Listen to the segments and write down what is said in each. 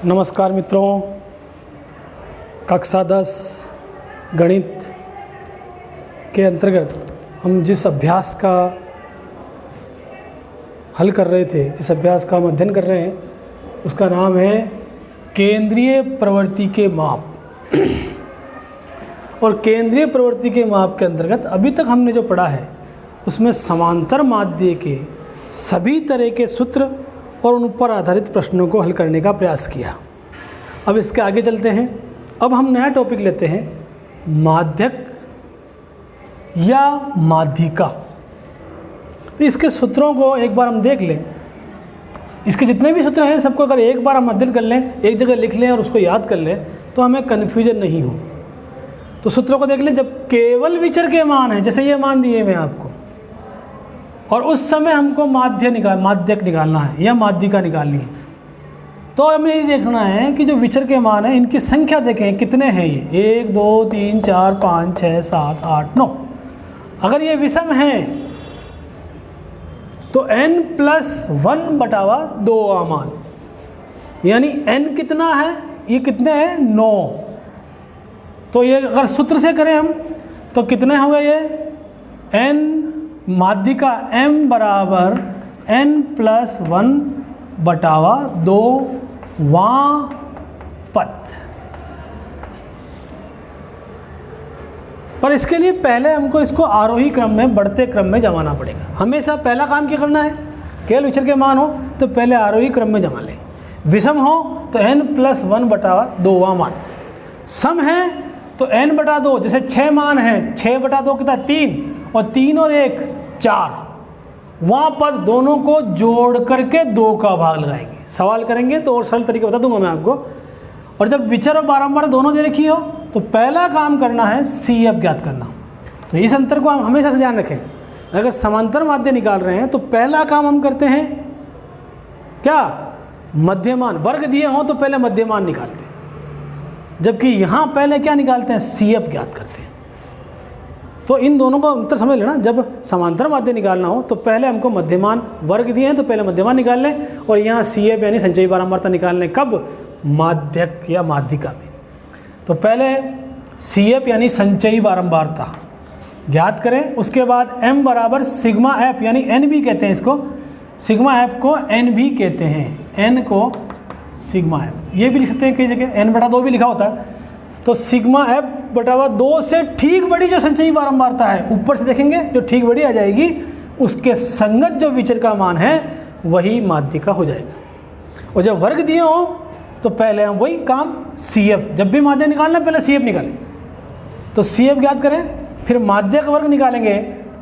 नमस्कार मित्रों, कक्षा 10 गणित के अंतर्गत हम जिस अभ्यास का हल कर रहे थे, जिस अभ्यास का हम अध्ययन कर रहे हैं, उसका नाम है केंद्रीय प्रवृत्ति के माप। और केंद्रीय प्रवृत्ति के माप के अंतर्गत अभी तक हमने जो पढ़ा है उसमें समांतर माध्य के सभी तरह के सूत्र और उन पर आधारित प्रश्नों को हल करने का प्रयास किया। अब इसके आगे चलते हैं। अब हम नया टॉपिक लेते हैं, माध्यक या माध्यिका। तो इसके सूत्रों को एक बार हम देख लें। इसके जितने भी सूत्र हैं सबको अगर एक बार हम अध्ययन कर लें, एक जगह लिख लें और उसको याद कर लें तो हमें कन्फ्यूजन नहीं हो। तो सूत्रों को देख लें। जब केवल विचर के मान हैं, जैसे ये मान दिए मैं आपको, और उस समय हमको माध्यक निकालना है या माध्यिका निकालनी है, तो हमें ये देखना है कि जो विचर के मान हैं इनकी संख्या देखें कितने हैं। ये 1 2 3 4 5 6 7 8 9। अगर ये विषम हैं तो n+1/2 मान, यानी n कितना है, ये कितने हैं 9। तो ये अगर सूत्र से करें हम तो कितने हो गए, ये n माध्यिका m बराबर n+1/2वां पद। पर इसके लिए पहले हमको इसको आरोही क्रम में, बढ़ते क्रम में जमाना पड़ेगा। हमेशा पहला काम क्या करना है, केवल विचर के मान हो तो पहले आरोही क्रम में जमा लें। विषम हो तो n+1/2वां मान। सम है तो n/2, जैसे 6 मान है, 6/2 कितना 3, और 3 और 1 4। वहाँ पर दोनों को जोड़ करके 2 का भाग लगाएंगे। सवाल करेंगे तो और सरल तरीका बता दूंगा मैं आपको। और जब विचर और बारंबार दोनों दे रखी हो तो पहला काम करना है CF ज्ञात करना। तो इस अंतर को हम हमेशा से ध्यान रखें। अगर समांतर माध्य निकाल रहे हैं तो पहला काम हम करते हैं क्या, मध्यमान। वर्ग दिए हों तो पहले मध्यमान निकालते हैं, जबकि यहाँ पहले क्या निकालते हैं, CF ज्ञात करते हैं। तो इन दोनों का अंतर समझ लेना। जब समांतर माध्य निकालना हो तो पहले हमको मध्यमान, वर्ग दिए हैं तो पहले मध्यमान निकाल लें, और यहाँ CF यानी संचयी बारंबारता निकाल लें। कब, माध्यक या माध्यिका में। तो पहले CF यानी संचयी बारंबारता ज्ञात करें। उसके बाद m बराबर सिग्मा f, यानी n भी कहते हैं इसको, सिग्मा f को n भी कहते हैं, n को सिग्मा f ये भी लिख सकते हैं कई जगह, n/2 भी लिखा होता है। तो सिग्मा f/2 से ठीक बड़ी जो संचयी बारंबारता है, ऊपर से देखेंगे जो ठीक बड़ी आ जाएगी, उसके संगत जो विचर का मान है वही माध्यिका हो जाएगा। और जब वर्ग दिए हो तो पहले हम वही काम CF, जब भी माध्यक निकालना पहले CF निकालें। तो CF ज्ञात करें, फिर माध्यक वर्ग निकालेंगे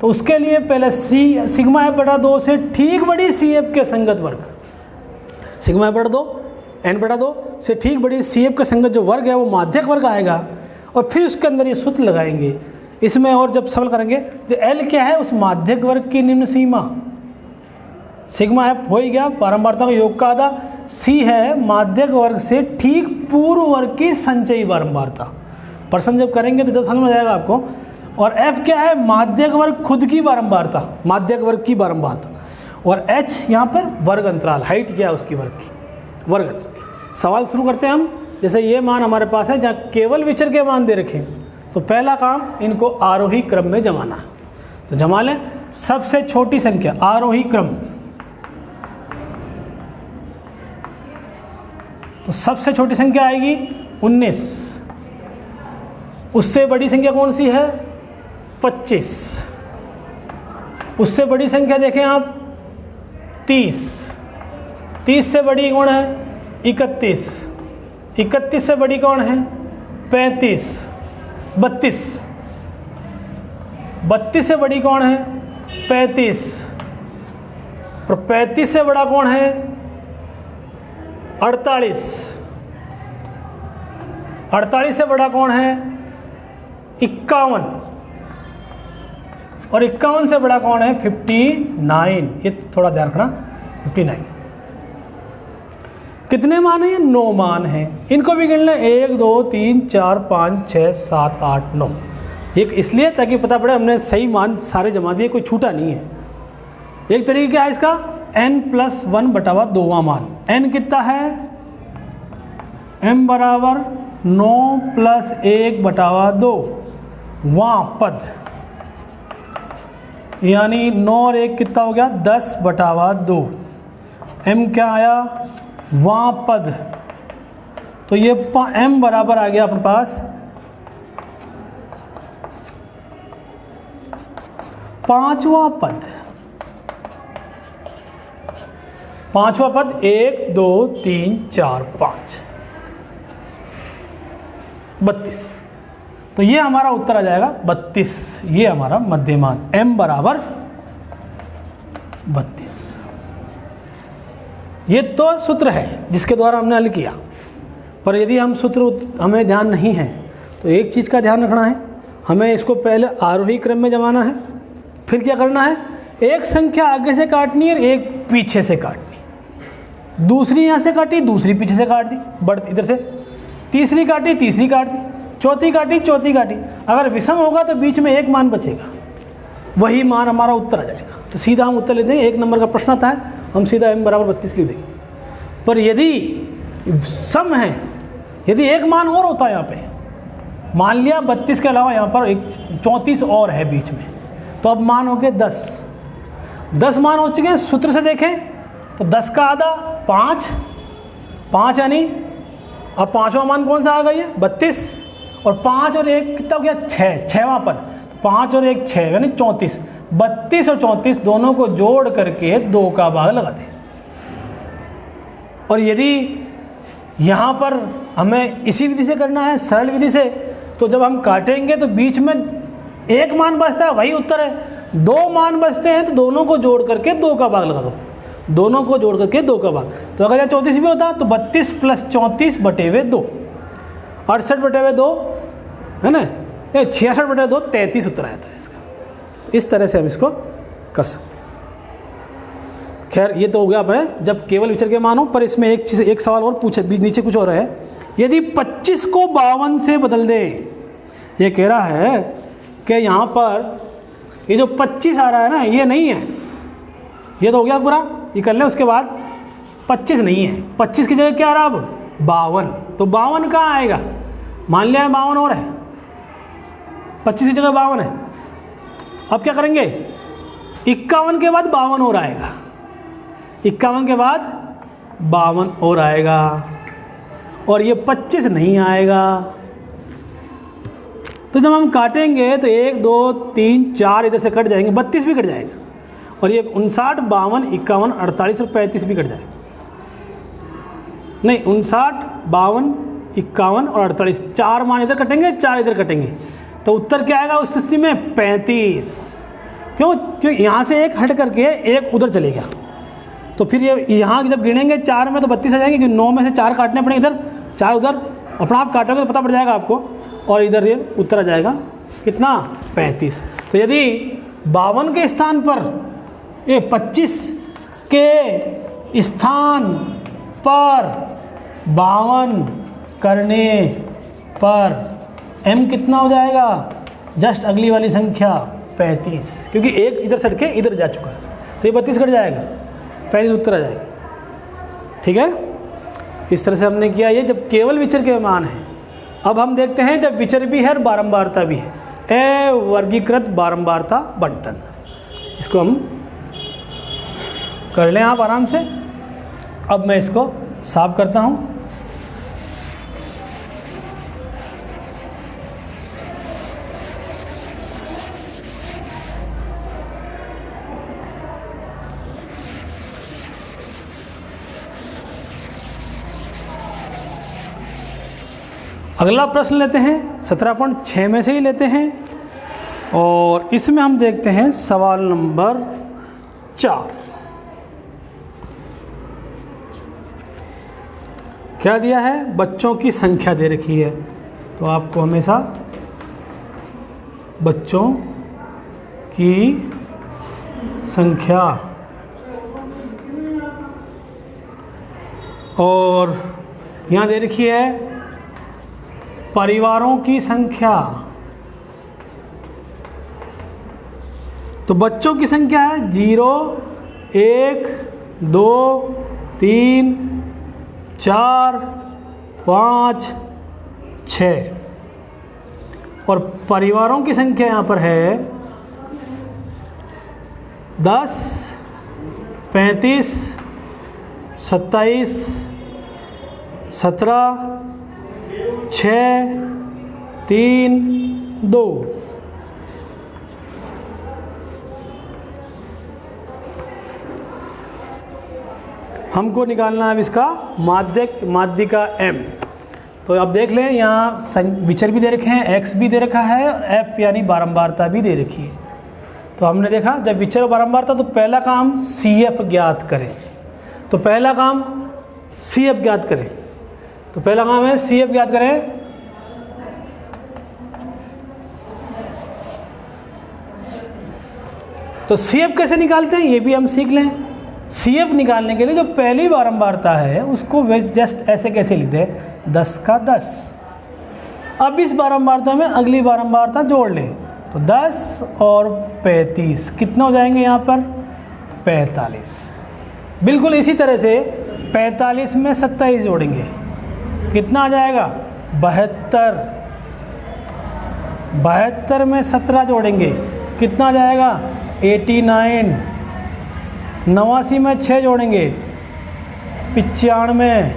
तो उसके लिए पहले सिग्मा f/2 से ठीक बड़ी CF के संगत वर्ग, सिग्मा f/2 n/2 से ठीक बड़ी CF का संगत जो वर्ग है वो माध्यक वर्ग आएगा। और फिर उसके अंदर ये सूत्र लगाएंगे इसमें, और जब सरल करेंगे तो L क्या है, उस माध्यक वर्ग की निम्न सीमा। सिग्मा f हो ही गया बारंबारता का योग का आधा, C है माध्यक वर्ग से ठीक पूर्व वर्ग की संचयी बारंबारता। प्रश्न जब करेंगे तो जब समझ में आएगा आपको। और F क्या है, माध्यक वर्ग खुद की बारंबारता, माध्यक वर्ग की बारंबारता। और H यहाँ पर वर्ग अंतराल, हाइट क्या है उसकी वर्ग की, वर्ग अंतराल। सवाल शुरू करते हैं हम। जैसे ये मान हमारे पास है जहाँ केवल विचर के मान दे रखे, तो पहला काम इनको आरोही क्रम में जमाना है। तो जमा लें। सबसे छोटी संख्या आरोही क्रम, तो सबसे छोटी संख्या आएगी 19। उससे बड़ी संख्या कौन सी है, 25। उससे बड़ी संख्या देखें आप 30। 30 से बड़ी कौन है, 31। 31 से बड़ी कौन है, 35। 32। 32 से बड़ी कौन है, 35। और 35 से बड़ा कौन है, 48। 48 से बड़ा कौन है, 51। और 51 से बड़ा कौन है, 59। ये थोड़ा ध्यान रखना, 59। कितने मान हैं, 9 मान हैं। इनको भी गिन लें, 1 2 3 4 5 6 7 8 9। एक इसलिए ताकि पता पड़े हमने सही मान सारे जमा दिए, कोई छूटा नहीं है। एक तरीका क्या है इसका, n+1/2वां मान। n कितना है m बराबर 9 + 1/2 वहाँ पद, यानी 9 और 1 कितना हो गया 10/2। m क्या आया वहाँ पद, तो ये m बराबर आ गया अपने पास 5वां पद। 5वां पद 1 2 3 4 5 32। तो ये हमारा उत्तर आ जाएगा 32। ये हमारा मध्यमान m बराबर 32। ये तो सूत्र है जिसके द्वारा हमने हल किया, पर यदि हम सूत्र हमें ध्यान नहीं है तो एक चीज़ का ध्यान रखना है, हमें इसको पहले आरोही क्रम में जमाना है, फिर क्या करना है, एक संख्या आगे से काटनी है, एक पीछे से काटनी, दूसरी यहाँ से काटी, दूसरी पीछे से काट दी, बढ़ इधर से, तीसरी काटी, तीसरी काट दी, चौथी काटी, चौथी काटी। अगर विषम होगा तो बीच में एक मान बचेगा, वही मान हमारा उत्तर आ जाएगा। तो सीधा हम उत्तर ले देंगे, 1 नंबर का प्रश्न आता है, हम सीधा m बराबर 32 लिख देंगे। पर यदि सम है, यदि एक मान और होता है यहाँ पे, मान लिया 32 के अलावा यहाँ पर एक 34 और है बीच में, तो अब मान हो गए 10। 10 मान हो चुके हैं। सूत्र से देखें तो 10 का आधा 5 यानी अब 5वां मान कौन सा आ गया ये 32, और 5 और 1 कितना हो गया 6, 6वां पद, तो 5 और 1 6 यानी 34। 32 और 34 दोनों को जोड़ करके 2 का भाग लगा दें। और यदि यहाँ पर हमें इसी विधि से करना है, सरल विधि से, तो जब हम काटेंगे तो बीच में एक मान बचता है, वही उत्तर है। 2 मान बचते हैं तो दोनों को जोड़ करके 2 का भाग लगा दो, दोनों को जोड़ करके 2 का भाग। तो अगर यहाँ 34 भी होता तो 32 + 34/2, 68/2 है ना, 66/2, 33 उत्तर आता है इसका। तो इस तरह से हम इसको कर सकते हैं। खैर ये तो हो गया अपने जब केवल विचर के मान हो। पर इसमें एक चीज़, एक सवाल और पूछे, नीचे कुछ और है, यदि 25 को 52 से बदल दें, ये कह रहा है कि यहाँ पर ये जो 25 आ रहा है ना, ये नहीं है, ये तो हो गया पूरा, ये कर लें। उसके बाद 25 नहीं है, 25 की जगह क्या आ रहा अब 52, तो 52 कहाँ आएगा, मान लिया है 52 और है, 25 की जगह 52 है। अब क्या करेंगे, 51 के बाद 52 और आएगा, 51 के बाद 52 और आएगा, और ये 25 नहीं आएगा। तो जब हम काटेंगे तो 1 2 3 4 इधर से कट जाएंगे, 32 भी कट जाएगा, और ये 59 52 51 48 और 35 भी कट जाएगा। नहीं, 59 52 51 और 48, 4 मान इधर कटेंगे, 4 इधर कटेंगे, तो उत्तर क्या आएगा उस स्थिति में 35। क्यों, क्योंकि यहाँ से एक हट करके एक उधर चले गया, तो फिर ये यहाँ जब गिनेंगे 4 में तो 32 आ जाएंगे, क्योंकि 9 में से 4 काटने पड़ेंगे, इधर 4 उधर, अपना आप काटोगे तो पता पड़ जाएगा आपको, और इधर ये उत्तर आ जाएगा कितना 35। तो यदि 52 के स्थान पर, ये 25 के स्थान पर 52 करने पर m कितना हो जाएगा, जस्ट अगली वाली संख्या 35, क्योंकि एक इधर सट के इधर जा चुका है, तो ये 32 कट जाएगा, 35 उत्तर आ जाएगा। ठीक है, इस तरह से हमने किया ये जब केवल विचर के मान है। अब हम देखते हैं जब विचर भी है और बारंबारता भी है, वर्गीकृत बारंबारता बंटन, इसको हम कर लें आप आराम से। अब मैं इसको साफ करता हूँ। अगला प्रश्न लेते हैं 17.6 में से ही लेते हैं, और इसमें हम देखते हैं सवाल नंबर 4। क्या दिया है, बच्चों की संख्या दे रखी है, तो आपको हमेशा बच्चों की संख्या और यहाँ दे रखी है परिवारों की संख्या। तो बच्चों की संख्या है 0 1 2 3 4 5, 6 और परिवारों की संख्या यहाँ पर है 10, 35, 27, 17, 6, 3, 2। हमको निकालना है अब इसका माध्यिका m। तो अब देख लें, यहाँ विचर भी दे रखे हैं, x भी दे रखा है और f यानी बारंबारता भी दे रखी है। तो हमने देखा जब विचर और बारंबारता, तो पहला काम CF ज्ञात करें। तो पहला काम CF ज्ञात करें, तो पहला काम है CF ज्ञात करें। तो CF कैसे निकालते हैं ये भी हम सीख लें। CF निकालने के लिए जो पहली बारंबारता है उसको जस्ट ऐसे कैसे लिख दें, 10 का 10। अब इस बारंबारता में अगली बारंबारता जोड़ लें, तो 10 और 35 कितना हो जाएंगे यहाँ पर, 45। बिल्कुल इसी तरह से 45 में 27 जोड़ेंगे, कितना आ जाएगा, 72। 72 में 17 जोड़ेंगे, कितना आ जाएगा, 89। 89 में 6 जोड़ेंगे, 95।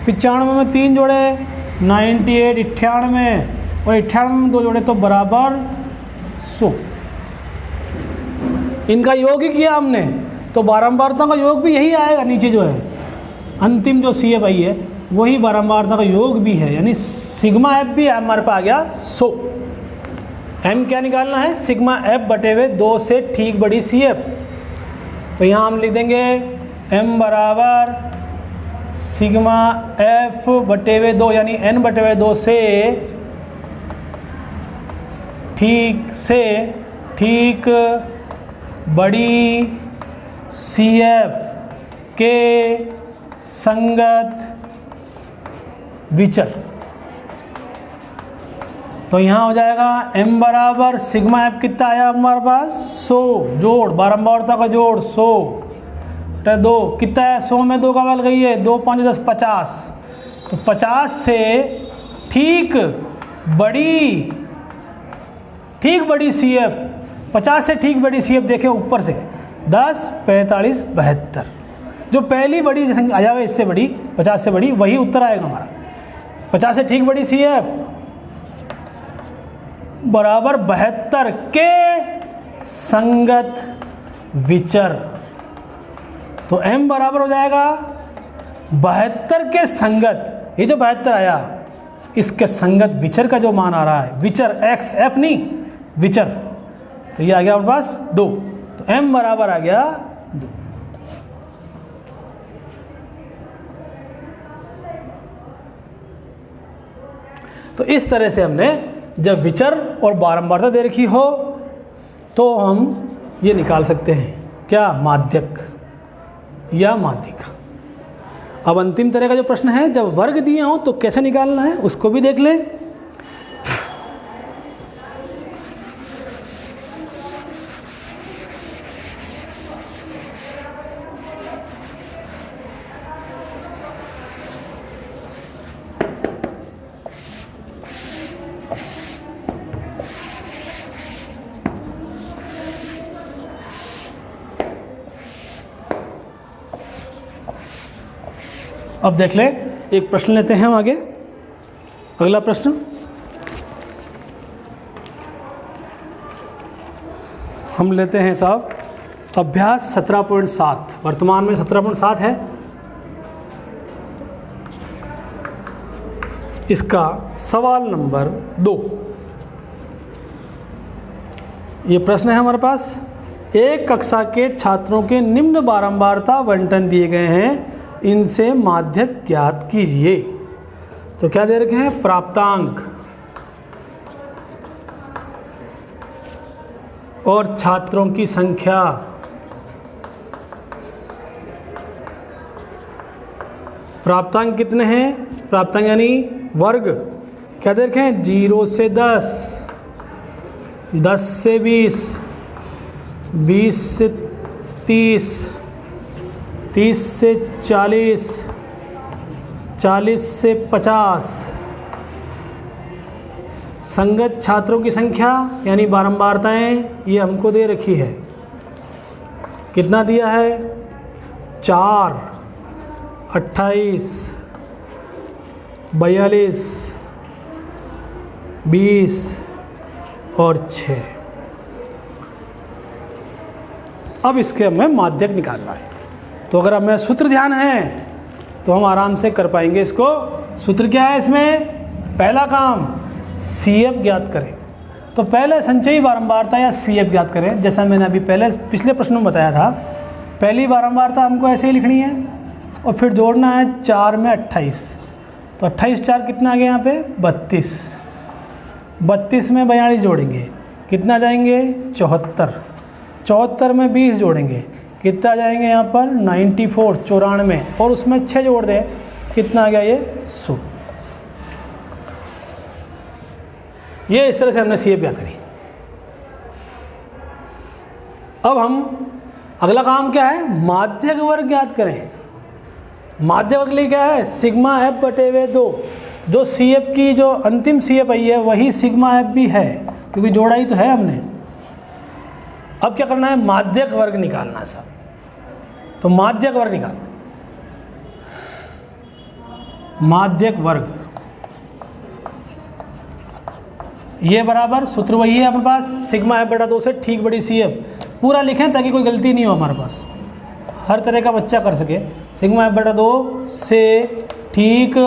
95 में 3 जोड़े, 98। 98 और 98 में 2 जोड़े तो बराबर 100। इनका योग ही किया हमने, तो बारंबारता का योग भी यही आएगा। नीचे जो है अंतिम जो CF आई है वही बारंबारता का योग भी है, यानी सिग्मा F भी हमारे पास आ गया 100। M क्या निकालना है, सिग्मा F बटे हुए 2 से ठीक बड़ी CF। तो यहाँ हम लिख देंगे M बराबर सिग्मा F बटे हुए 2 यानी N बटे हुए 2 से ठीक बड़ी CF के संगत विचर। तो यहाँ हो जाएगा M बराबर सिग्मा F कितना आया हमारे पास, 100 जोड़ बारंबारता का जोड़ 100 बटा 2 कितना है, 100 में 2 का बल गई है, 2 5 10 50। तो 50 से ठीक बड़ी CF, 50 से ठीक बड़ी CF देखें ऊपर से 10, 45, 72। जो पहली बड़ी संख्या आया हुआ इससे बड़ी, 50 से बड़ी, वही उत्तर आएगा हमारा। 50 से ठीक बड़ी CF बराबर 72 के संगत विचर। तो M बराबर हो जाएगा 72 के संगत, ये जो 72 आया इसके संगत विचर का जो मान आ रहा है, विचर x f नहीं विचर, तो ये आ गया हमारे पास 2। तो M बराबर आ गया 2। तो इस तरह से हमने जब विचर और बारंबारता दे रखी हो तो हम ये निकाल सकते हैं, क्या, माध्यक या माध्यिका। अब अंतिम तरह का जो प्रश्न है, जब वर्ग दिए हों तो कैसे निकालना है उसको भी देख लें। अब देख लें, एक प्रश्न लेते हैं हम आगे। अगला प्रश्न, हम लेते हैं साहब अभ्यास 17.7, वर्तमान में 17.7 है। इसका सवाल नंबर 2। ये प्रश्न है हमारे पास, एक कक्षा के छात्रों के निम्न बारंबारता बंटन दिए गए हैं, इनसे माध्यक ज्ञात कीजिए। तो क्या दे रखे हैं, प्राप्तांक और छात्रों की संख्या। प्राप्तांक कितने हैं, प्राप्तांक यानी वर्ग, क्या दे रखे हैं, 0 से 10, 10 से 20, 20 से 30, 30 से 40, 40 से 50 संगत छात्रों की संख्या यानी बारंबारताएं ये हमको दे रखी है। कितना दिया है? 4, 28, 42, 20 और 6। अब इसके हमें माध्यक निकालना है। तो अगर हमें सूत्र ध्यान है तो हम आराम से कर पाएंगे इसको। सूत्र क्या है इसमें? पहला काम CF ज्ञात करें। तो पहले संचयी बारंबारता या CF ज्ञात करें। जैसा मैंने अभी पिछले प्रश्न में बताया था, पहली बारंबारता हमको ऐसे ही लिखनी है और फिर जोड़ना है 4 में 28। तो 28 4 कितना आ गया यहाँ पे? 32। 32 में 42 जोड़ेंगे, कितना जाएंगे? 74। 74 में 20 जोड़ेंगे, कितना जाएंगे यहाँ पर? 94, 94। और उसमें 6 जोड़ दें, कितना आ गया? ये 100। ये इस तरह से हमने CF ज्ञात करी। अब हम अगला काम क्या है? माध्यक वर्ग ज्ञात करें। माध्यक वर्ग के लिए क्या है? सिग्मा F बटे 2। जो CF की जो अंतिम CF आई है वही सिग्मा F भी है, क्योंकि जोड़ा ही तो है हमने। अब क्या करना है? माध्यक वर्ग निकालना है सब। तो माध्यक वर्ग निकालते हैं। माध्यक वर्ग ये बराबर सूत्र वही है अपने पास, सिग्मा F बटा 2 से ठीक बड़ी CF। पूरा लिखें ताकि कोई गलती नहीं हो हमारे पास, हर तरह का बच्चा कर सके। सिग्मा F बटा 2 से ठीक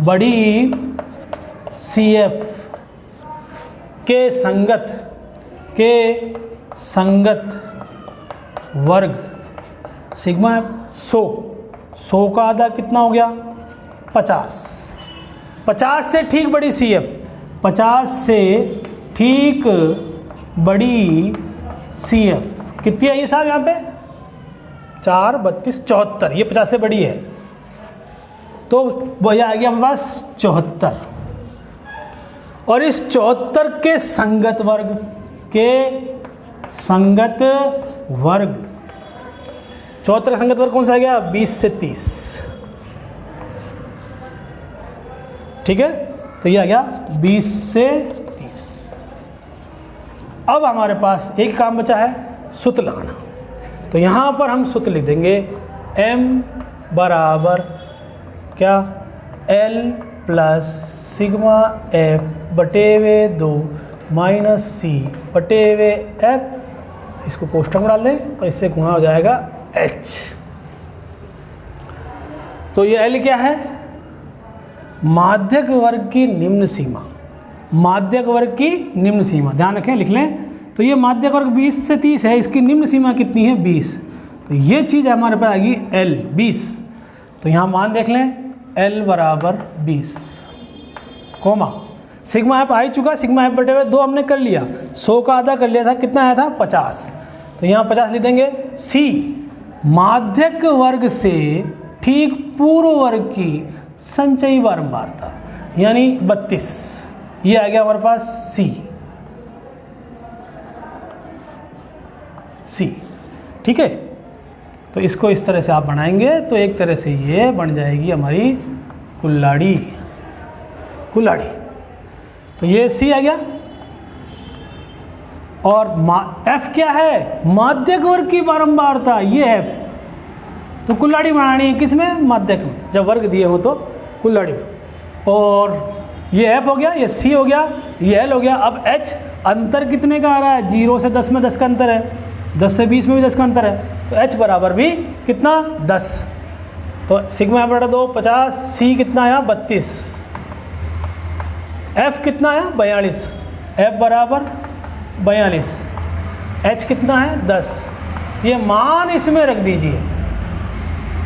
बड़ी CF के संगत वर्ग सिग्मा F 100 का आधा कितना हो गया? 50। 50 से ठीक बड़ी CF, 50 से ठीक बड़ी CF कितनी आई है साहब यहाँ पे? 4, 32, 74। ये 50 से बड़ी है तो वही आ गया हमारे पास 74। और इस 74 के संगत वर्ग 74 का संगत वर्ग कौन सा आ गया? 20 से 30। ठीक है, तो ये आ गया 20 से 30। अब हमारे पास एक काम बचा है, सूत्र लगाना। तो यहाँ पर हम सूत्र लिख देंगे M बराबर क्या? L प्लस सिग्मा F बटे 2 माइनस C बटे F। इसको कोष्ठक में डाल दें और इससे गुणा हो जाएगा H। तो ये L क्या है? माध्यक वर्ग की निम्न सीमा। माध्यक वर्ग की निम्न सीमा ध्यान रखें, लिख लें। तो ये माध्यक वर्ग 20 से 30 है, इसकी निम्न सीमा कितनी है? 20। तो ये चीज़ हमारे पास आएगी L 20। तो यहाँ मान देख लें, L बराबर 20 कोमा सिग्मा F आ ही चुका। सिग्मा F बटे 2 हमने कर लिया, 100 का आधा कर लिया था, कितना आया था? 50। तो यहाँ 50 लिख देंगे। C माध्यक वर्ग से ठीक पूर्व वर्ग की संचयी बारंबारता यानी 32। ये आ गया हमारे पास C। ठीक है, तो इसको इस तरह से आप बनाएंगे तो एक तरह से ये बन जाएगी हमारी कुल्हाड़ी। तो ये C आ गया। और F क्या है? माध्यक वर्ग की बारंबारता, ये है। तो कुल्हाड़ी बनानी है किसमें? माध्यक में। जब वर्ग दिए हो तो कुल्हाड़ी में। और ये F हो गया, ये C हो गया, ये L हो गया। अब H अंतर कितने का आ रहा है? 0 से 10 में 10 का अंतर है, 10 से 20 में भी 10 का अंतर है। तो H बराबर भी कितना? 10। तो सिग्मा बटा 2 50, C कितना आया? 32, F कितना आया? 42। F बराबर 42, H कितना है? 10। ये मान इसमें रख दीजिए।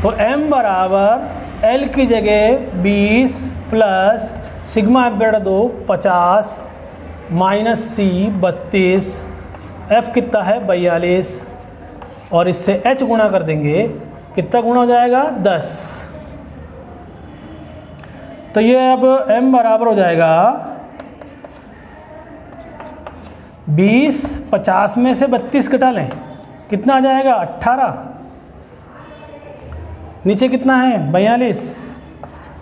तो M बराबर L की जगह 20 प्लस सिग्मा F बटा 2 50 माइनस C 32, F कितना है? 42। और इससे H गुणा कर देंगे, कितना गुणा हो जाएगा? 10। तो ये अब M बराबर हो जाएगा 20, 50 में से 32 घटा लें, कितना आ जाएगा? 18। नीचे कितना है? 42।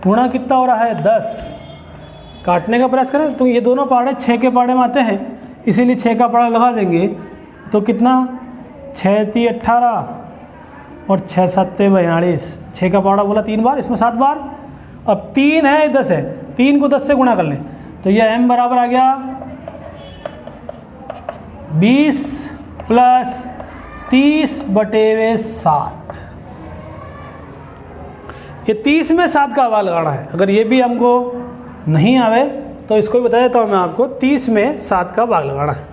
गुणा कितना हो रहा है 10, काटने का प्रयास करें तो ये दोनों पहाड़े 6 के पहाड़े में आते हैं, इसीलिए 6 का पहाड़ा लगा देंगे तो कितना 6 × 18 और 6 × 7 = 42। 6 का पहाड़ा बोला 3 बार, इसमें 7 बार। अब 3 है 10 है, 3 को 10 से गुणा कर लें तो यह m बराबर आ गया 20 + 30/7। ये 30 में 7 का भाग लगाना है। अगर ये भी हमको नहीं आवे तो इसको भी बता देता हूँ मैं आपको, 30 में 7 का भाग लगाना है।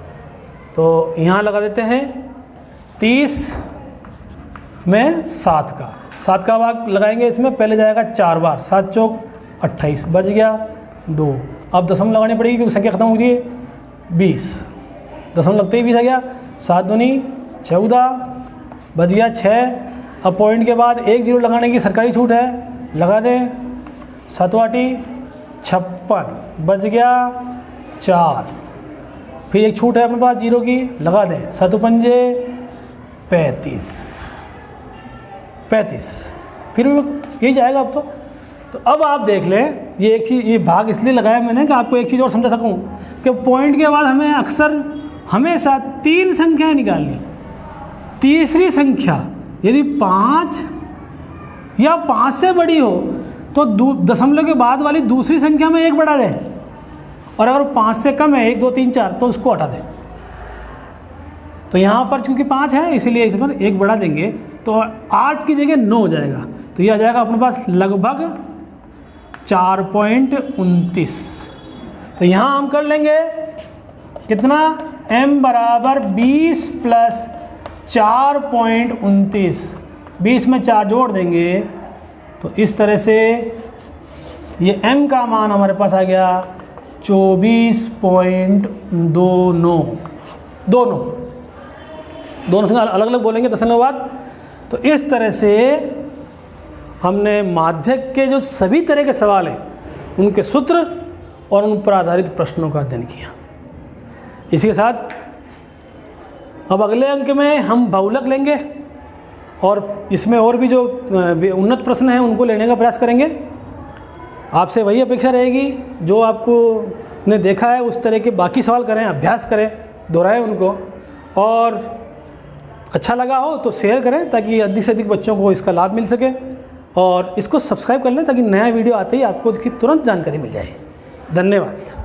तो यहाँ लगा देते हैं 30 में 7 का भाग लगाएंगे। इसमें पहले जाएगा 4 बार, 7 चौक 28, बच गया 2। अब दशमलव लगानी पड़ेगी क्योंकि संख्या खत्म हो गई है। 20 दशमलव लगते ही 20 आ गया, 7 दूनी 14, बच गया 6। अब पॉइंट के बाद 1 0 लगाने की सरकारी छूट है, लगा दें। 7 8 56, बच गया 4। फिर एक छूट है अपने पास 0 की, लगा दें। 7 5 35, फिर यही जाएगा अब तो अब आप देख लें, ये एक चीज़, ये भाग इसलिए लगाया मैंने कि आपको एक चीज़ और समझा सकूं कि पॉइंट के बाद हमें अक्सर हमेशा 3 संख्याएं निकालनी। तीसरी संख्या यदि 5 या 5 से बड़ी हो तो दशमलव के बाद वाली दूसरी संख्या में 1 बढ़ा दें, और अगर 5 से कम है 1 2 3 4 तो उसको हटा दें। तो यहाँ पर चूँकि 5 है इसीलिए इस पर 1 बढ़ा देंगे तो 8 की जगह 9 हो जाएगा। तो ये आ जाएगा अपने पास लगभग 4.29। तो यहाँ हम कर लेंगे कितना, m बराबर 20 + 4.29। 20 में 4 जोड़ देंगे तो इस तरह से ये m का मान हमारे पास आ गया 24.29। दोनों से अलग अलग बोलेंगे दशमलव बाद। तो इस तरह से हमने माध्यक के जो सभी तरह के सवाल हैं उनके सूत्र और उन पर आधारित प्रश्नों का अध्ययन किया। इसी के साथ अब अगले अंक में हम बहुलक लेंगे और इसमें और भी जो उन्नत प्रश्न हैं उनको लेने का प्रयास करेंगे। आपसे वही अपेक्षा रहेगी जो आपको ने देखा है उस तरह के बाकी सवाल करें, अभ्यास करें, दोहराएं उनको, और अच्छा लगा हो तो शेयर करें ताकि अधिक से अधिक बच्चों को इसका लाभ मिल सके, और इसको सब्सक्राइब कर लें ताकि नया वीडियो आते ही आपको इसकी तुरंत जानकारी मिल जाए। धन्यवाद।